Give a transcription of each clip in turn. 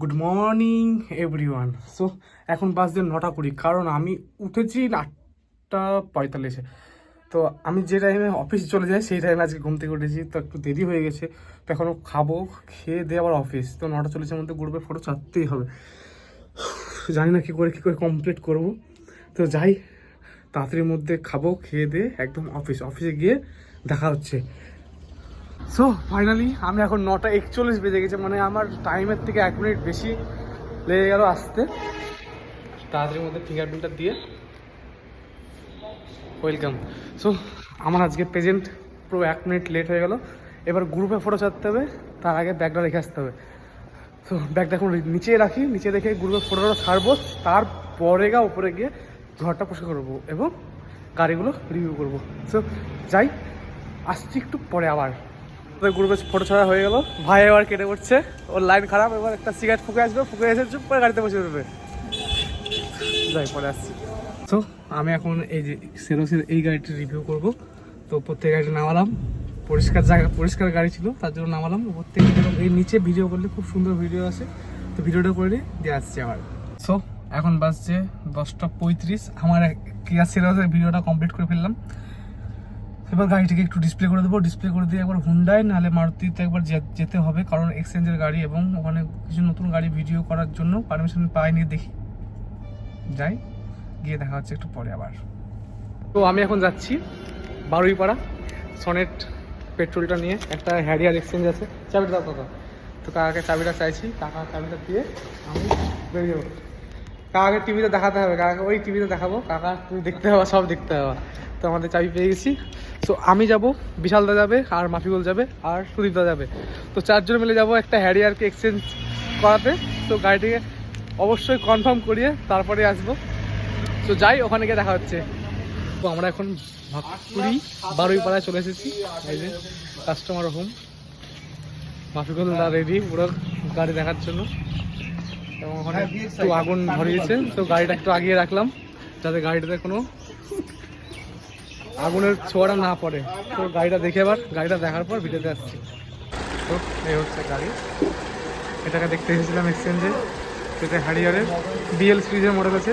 Good morning everyone. So এখন বাজছে 9:20, কারণ আমি উঠেছি 8:45। তো আমি যে টাইমে অফিস চলে যাই সেই টাইমে আজকে ঘুম থেকে উঠেছি, তো একটু দেরি হয়ে গেছে। তো এখনও খাবো, খেয়ে দিয়ে আবার অফিস। তো 9:40-এর মধ্যে গ্রুপে ফটো ছাড়তেই হবে। জানি না কী করে কমপ্লিট করব। তো যাই, তাড়াতাড়ির মধ্যে খাবো, খেয়ে দিয়ে একদম অফিসে গিয়ে দেখা হচ্ছে। সো ফাইনালি আমি এখন 9:41 বেজে গেছে, মানে আমার টাইমের থেকে 1 মিনিট বেশি লেগে গেল আসতে। তাড়াতাড়ির মধ্যে ফিঙ্গারপ্রিন্টটা দিয়ে ওয়েলকাম। সো আমার আজকে প্রেজেন্ট পুরো 1 মিনিট লেট হয়ে গেল। এবার গ্রুপে ফটো ছাড়তে হবে, তার আগে ব্যাগটা রেখে আসতে হবে। তো ব্যাগটা এখন নিচে রাখি, নিচে রেখে গ্রুপে ফটোটা ছাড়বো, তারপরে উপরে গিয়ে ঘরটা পরিষ্কার করবো এবং গাড়িগুলো রিভিউ করবো। সো যাই, আসছি একটু পরে আবার। গ্রুপে ফটো ছাড়া হয়ে গেল, ভাই এবার কেটে পড়ছে, ওর লাইন খারাপ। এবার একটা সিগারেট ফুকে আসবে, ফুকে এসে চুপ করে গাড়িতে বসে দেবে। যাই, পরে আসছি। তো আমি এখন এই যে সেরোসের এই গাড়িটি রিভিউ করব। তো উপর থেকে গাড়িটা নামালাম, পরিষ্কার গাড়ি ছিল তার জন্য নামালাম উপর থেকে। এই নিচে ভিডিও করলে খুব সুন্দর ভিডিও আসে, তো ভিডিওটা করে দিয়ে আসছি আবার। সো এখন বাজছে 10:35, আমার কিয়া সেরোসের ভিডিওটা কমপ্লিট করে ফেললাম। এবার গাড়িটিকে একটু ডিসপ্লে করে দেবো, ডিসপ্লে করে দিয়ে একবার হুন্ডাই নাহলে মারুতিতে একবার যেতে হবে, কারণ এক্সচেঞ্জের গাড়ি এবং ওখানে কিছু নতুন গাড়ি ভিডিও করার জন্য পারমিশন পাইনি। দেখি, যাই, গিয়ে দেখা হচ্ছে একটু পরে আবার। তো আমি এখন যাচ্ছি বারুইপাড়া সনেট পেট্রোলটা নিয়ে। একটা হ্যারিয়ার এক্সচেঞ্জ আছে, চাবিটা দাও কাকা। তো কাকাকে চাবিটা চাইছি, কাকা চাবিটা দিয়ে আমি বেরিয়ে যাবো। কাকাকে টিভিতে দেখাতে হবে, কাকাকে ওই টিভিতে দেখাবো, কাকা তুমি দেখতে হবে, সব দেখতে হবে। তো আমাদের চাবি পেয়ে গেছি। তো আমি যাব, বিশালদা যাবে, আর মাফিকুল যাবে, আর সুদীপদা যাবে। তো 4 জন মিলে যাব একটা হ্যারিয়ারকে এক্সচেঞ্জ করাতে। তো গাড়িটিকে অবশ্যই কনফার্ম করিয়ে তারপরে আসবো। তো যাই, ওখানে গিয়ে দেখা হচ্ছে। তো আমরা এখন ভাগপুরি বারুইপাড়ায় চলে এসেছি। এই যে কাস্টমার হোম, মাফিকুল দা রেডি পুরো গাড়ি দেখার জন্য। এবং ওখানে একটু আগুন ধরিয়েছে, তো গাড়িটা একটু আগিয়ে রাখলাম যাতে গাড়িটাতে কোনো আগুনের ছোঁয়াটা না পড়ে। তো গাড়িটা দেখে এবার গাড়িটা দেখার পর ভিডিওতে আসছি। তো এই হচ্ছে গাড়ি, এটাকে দেখতে এসেছিলাম এক্সচেঞ্জে। এটা হ্যারিয়ারের BL সিরিজের মডেল আছে।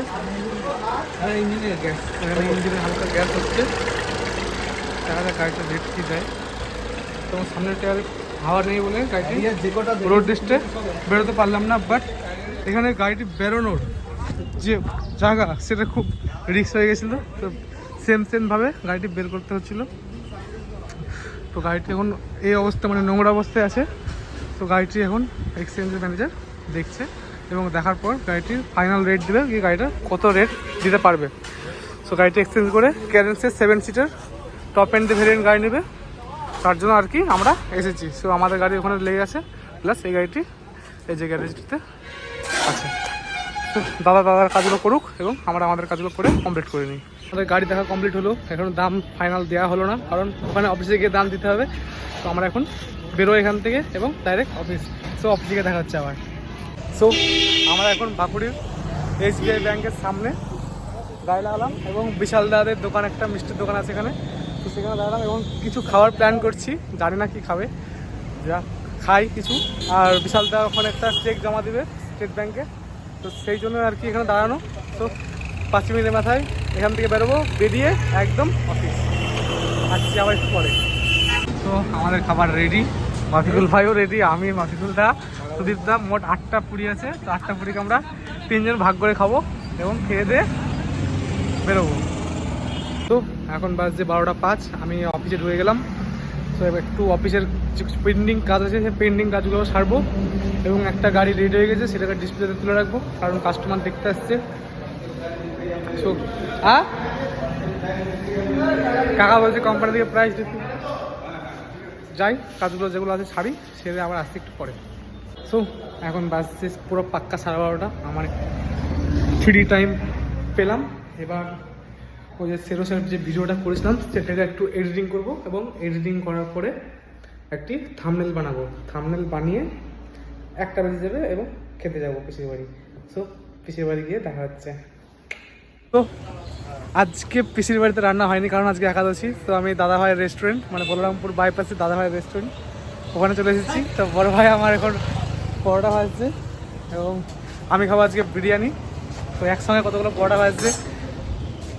ইঞ্জিনের গ্যাস, এখানে ইঞ্জিনের হালকা গ্যাস হচ্ছে, দেখা যায় গাড়িটা রেট কি যায়। তো সামনের টায়ারে হাওয়া নেই বলে গাড়িটি রোড টেস্টে বেরোতে পারলাম না। বাট এখানে গাড়িটি বেরোনোর যে জায়গা সেটা খুব রিস্ক হয়ে গেছিলো। তো সেমভাবে গাড়িটি বের করতে হচ্ছিলো। তো গাড়িটি এখন এই অবস্থা, মানে নোংরা অবস্থায় আছে। তো গাড়িটি এখন এক্সচেঞ্জের ম্যানেজার দেখছে এবং দেখার পর গাড়িটির ফাইনাল রেট দেবে, কি গাড়িটা কত রেট দিতে পারবে। সো গাড়িটি এক্সচেঞ্জ করে ক্যারেন্সের 7 সিটার টপ এন্ড ভেরিয়েন্ট গাড়ি নেবে, তার জন্য আর কি আমরা এসেছি। সো আমাদের গাড়ি ওখানে লেগে আছে, প্লাস এই গাড়িটি এই যে গ্যারেজটিতে আছে। তো দাদার কাজগুলো করুক এবং আমরা আমাদের কাজগুলো করে কমপ্লিট করে নিই। আমাদের গাড়ি দেখা কমপ্লিট হলো, এখন দাম ফাইনাল দেওয়া হলো না, কারণ ওখানে অফিসে গিয়ে দাম দিতে হবে। তো আমরা এখন বেরোই এখান থেকে এবং ডাইরেক্ট অফিস। সো অফিসে গিয়ে দেখা হচ্ছে আবার। সো আমরা এখন বাঁকুড়ির SBI ব্যাংকের সামনে গাড়ি লাগালাম এবং বিশাল দাদের দোকান, একটা মিষ্টির দোকান আছে এখানে। তো সেখানে দাঁড়ালাম এবং কিছু খাওয়ার প্ল্যান করছি, জানি না কি খাবে, যা খাই কিছু। আর বিশাল দা ওখানে একটা চেক জমা দেবে স্টেট ব্যাংকে, তো সেই জন্য আর কি এখানে দাঁড়ানো। তো 5 মিনিটের মাথায় এখান থেকে বেরোবো, বেরিয়ে একদম অফিস আসছি আবার একটু পরে। তো আমাদের খাবার রেডি, মাফিকুল ভাইও রেডি, আমি, মাফিকুল দা, সুদীপ দা, মোট 8টা পুরি আছে। তো 8টা পুরিকে আমরা 3 জন ভাগ করে খাবো এবং খেয়ে দিয়ে বেরোবো। তো এখন বাজছে 12:05, আমি অফিসে ঢুকে গেলাম। তো এবার একটু অফিসের পেন্ডিং কাজ আছে, সেই পেন্ডিং কাজগুলো সারবো এবং একটা গাড়ি রেডি হয়ে গেছে, সেটাকে ডিসপ্লেতে তুলে রাখবো, কারণ কাস্টমার দেখতে আসছে। সো কাকা বলছে কোম্পানি থেকে প্রাইস দিতে, যাই কাজগুলো যেগুলো আছে সারি, সেটা আবার আসতে একটু পরে। সো এখন বাজছে পুরো পাক্কা 12:30, আমার ফ্রি টাইম পেলাম। এবার ওই যে সেরোসের যে ভিডিওটা করেছিলাম সেটাকে একটু এডিটিং করব এবং এডিটিং করার পরে একটি থাম্বনেল বানাবো। থাম্বনেল বানিয়ে 1টা বেজে যাবে এবং খেতে যাবো পিসির বাড়ি। সো পিসির বাড়ি গিয়ে দেখা হচ্ছে। তো আজকে পিসির বাড়িতে রান্না হয়নি, কারণ আজকে একাদশী। তো আমি দাদাভাইয়ের রেস্টুরেন্ট, মানে বলরামপুর বাইপাসে দাদাভাইয়ের রেস্টুরেন্ট, ওখানে চলে এসেছি। তো বড় ভাই আমার এখন পরোটা ভাজছে এবং আমি খাবো আজকে বিরিয়ানি। তো একসঙ্গে কতগুলো পরোটা ভাজছে,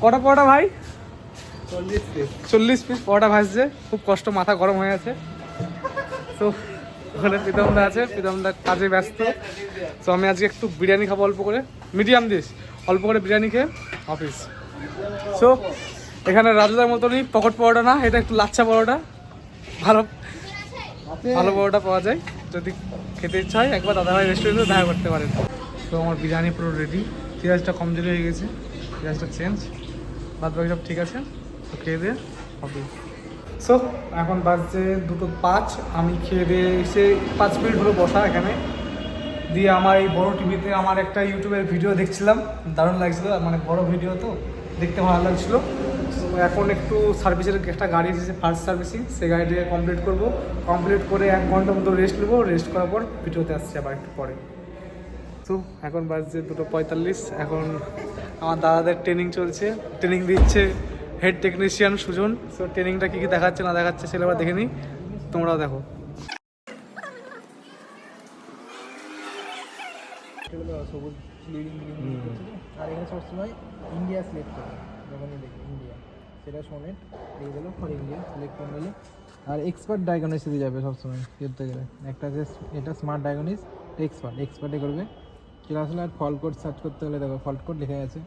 কটা পরোটা ভাই? 40 পিস পরোটা ভাজছে, খুব কষ্ট, মাথা গরম হয়ে আছে। তো ওখানে প্রীতমদা আছে, প্রীতমদা কাজে ব্যস্ত। তো আমি আজকে একটু বিরিয়ানি খাবো অল্প করে, মিডিয়াম ডিশ, অল্প করে বিরিয়ানি খেয়ে অফিস। সো এখানে রাজুদার মতনই পকেট পরোটা না, এটা একটু লাচ্ছা পরোটা, ভালো ভালো পরোটা পাওয়া যায়। যদি খেতে ইচ্ছা হয় একবার দাদাভাই রেস্টুরেন্টে দেখা করতে পারেন। তো আমার বিরিয়ানি পুরো রেডি, পেঁয়াজটা কমজোরি হয়ে গেছে, পেঁয়াজটা চেঞ্জ, বাদ বাকি সব ঠিক আছে। তো খেয়ে দিয়ে হবে। সো এখন বাজছে 2:05, আমি খেয়ে দিয়ে এসে 5 মিনিট হলো বসা এখানে। দিয়ে আমার এই বড় টিভিতে আমার একটা ইউটিউবের ভিডিও দেখছিলাম, দারুণ লাগছিলো, মানে বড় ভিডিও তো দেখতে ভালো লাগছিলো। এখন একটু সার্ভিসের একটা গাড়ি এসেছে, ফার্স্ট সার্ভিসিং, সেই গাড়িটাকে কমপ্লিট করবো। কমপ্লিট করে 1 ঘন্টার মতো রেস্ট নেবো, রেস্ট করার পর ভিডিওতে আসছে আবার একটু পরে। তো এখন বাজছে 2:45, এখন আমার দাদাদের ট্রেনিং চলছে, ট্রেনিং দিচ্ছে হেড টেকনিশিয়ান সুজন। সো ট্রেনিংটা কী কী দেখাচ্ছে না দেখাচ্ছে সেটা আবার দেখে নিই, তোমরাও দেখো। সবুজ আর এখানে সবসময় ইন্ডিয়া সিলেক্ট করে, যখনই দেখি ইন্ডিয়া সেটা সোনেট দিয়ে দিল ফর ইন্ডিয়া সিলেক্ট করে নিলে। আর এক্সপার্ট ডায়াগনোসিসে দিয়ে যাবে সবসময় করতে গেলে। একটা যে এটা স্মার্ট ডায়াগনোসিস, এক্সপার্টে করবে। চলে আসলে আর ফল্ট কোড সার্চ করতে হলে দেখো ফল্ট কোড লেখা আছে,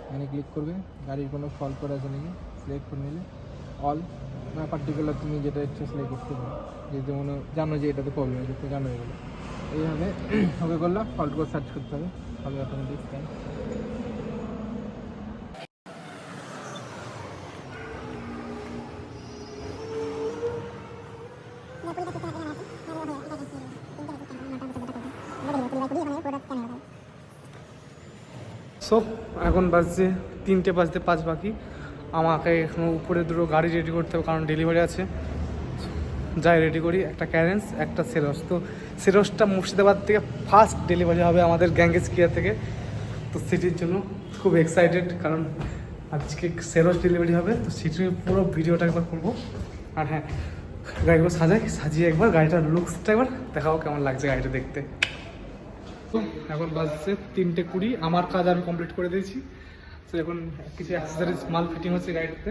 এখানে ক্লিক করবে, গাড়ির কোনো ফল্ট কোড আছে নাকি সিলেক্ট করে নিলে অল বা পার্টিকুলার তুমি যেটা ইচ্ছা সিলেক্ট করতে পারো, যেহেতু মনে জানো যে এটাতে প্রবলেম আছে তো জানো এগুলো। এইভাবে হবে করলাম, ফল্ট কোড সার্চ করতে হবে, হবে অটোমেটিক স্ক্যান। সো এখন বাজছে 3:05 বাকি, আমাকে এখনো উপরে দুটো গাড়ি রেডি করতে হবে, কারণ ডেলিভারি আছে। যাই রেডি করি, একটা ক্যারেন্স একটা সেরস। তো সেরসটা মুর্শিদাবাদ থেকে ফার্স্ট ডেলিভারি হবে আমাদের গ্যাঙ্গেস কিয়া থেকে। তো সিটির জন্য খুব এক্সাইটেড, কারণ আজকে সেরস ডেলিভারি হবে। তো সিটির পুরো ভিডিওটা একবার করবো। আর হ্যাঁ, গাড়িগুলো সাজিয়ে একবার গাড়িটার লুকসটা একবার দেখাও কেমন লাগছে গাড়িটা দেখতে। তো এখন বাজছে 3:20, আমার কাজ আমি কমপ্লিট করে দিয়েছি। তো এখন কিছু অ্যাক্সেসরিজ মাল ফিটিং হচ্ছে গাড়িটাতে।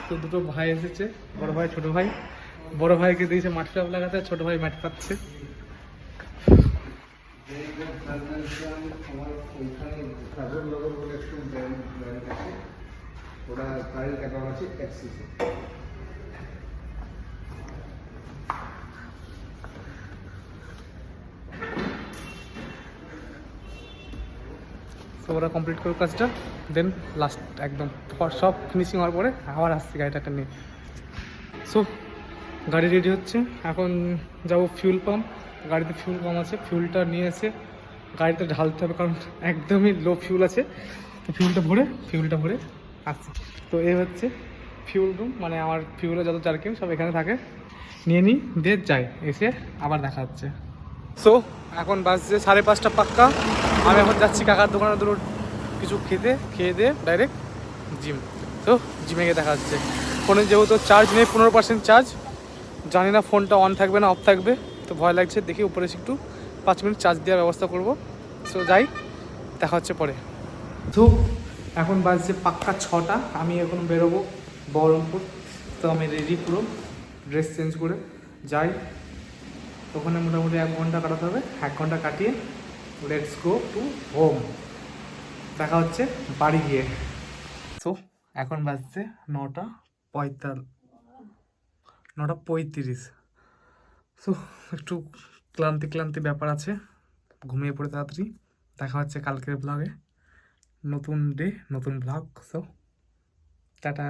তো দুটো ভাই এসেছে, বড় ভাই ছোটো ভাই। বড় ভাইকে দিয়েছে মাটি টাপ লাগাতে, ছোটো ভাই মাটি পাচ্ছে। তো ওরা কমপ্লিট করে কাজটা, দেন লাস্ট একদম সব ফিনিশিং হওয়ার পরে আবার আসছে গাড়িটাকে নিয়ে। সো গাড়ি রেডি হচ্ছে, এখন যাবো ফিউল পাম্প। গাড়িতে ফিউল পাম্প আছে, ফিউলটা নিয়ে এসে গাড়িতে ঢালতে হবে, কারণ একদমই লো ফিউল আছে। তো ফিউলটা ভরে আসছে। তো এই হচ্ছে ফিউল রুম, মানে আমার ফিউলের যত জার্কিং সব এখানে থাকে, নিয়ে নিই দিয়ে যাই, এসে আবার দেখা হচ্ছে। সো এখন বাজছে 5:30 পাক্কা। আমি এখন যাচ্ছি কাকার দোকানে দুটো কিছু খেয়ে দিয়ে ডাইরেক্ট জিম। তো জিমে গিয়ে দেখা হচ্ছে। ফোনে যেহেতু চার্জ নেই, 15% চার্জ, জানি না ফোনটা অন থাকবে না অফ থাকবে, তো ভয় লাগছে। দেখি উপরে এসে একটু 5 মিনিট চার্জ দেওয়ার ব্যবস্থা করব। সো যাই, দেখা হচ্ছে পরে। তো এখন বাজছে পাক্কা 6টা, আমি এখন বেরোবো বহরমপুর। তো আমি রেডি পুরো, ড্রেস চেঞ্জ করে যাই। ওখানে মোটামুটি 1 ঘন্টা কাটাতে হবে, 1 ঘন্টা কাটিয়ে লেটস গো টু হোম। দেখা হচ্ছে বাড়ি গিয়ে। তো এখন বাজছে 9:35। তো একটু ক্লান্তি ব্যাপার আছে, ঘুমিয়ে পড়ে তাড়াতাড়ি। দেখা হচ্ছে কালকের ব্লগে, নতুন ডে নতুন ব্লগ। So tata.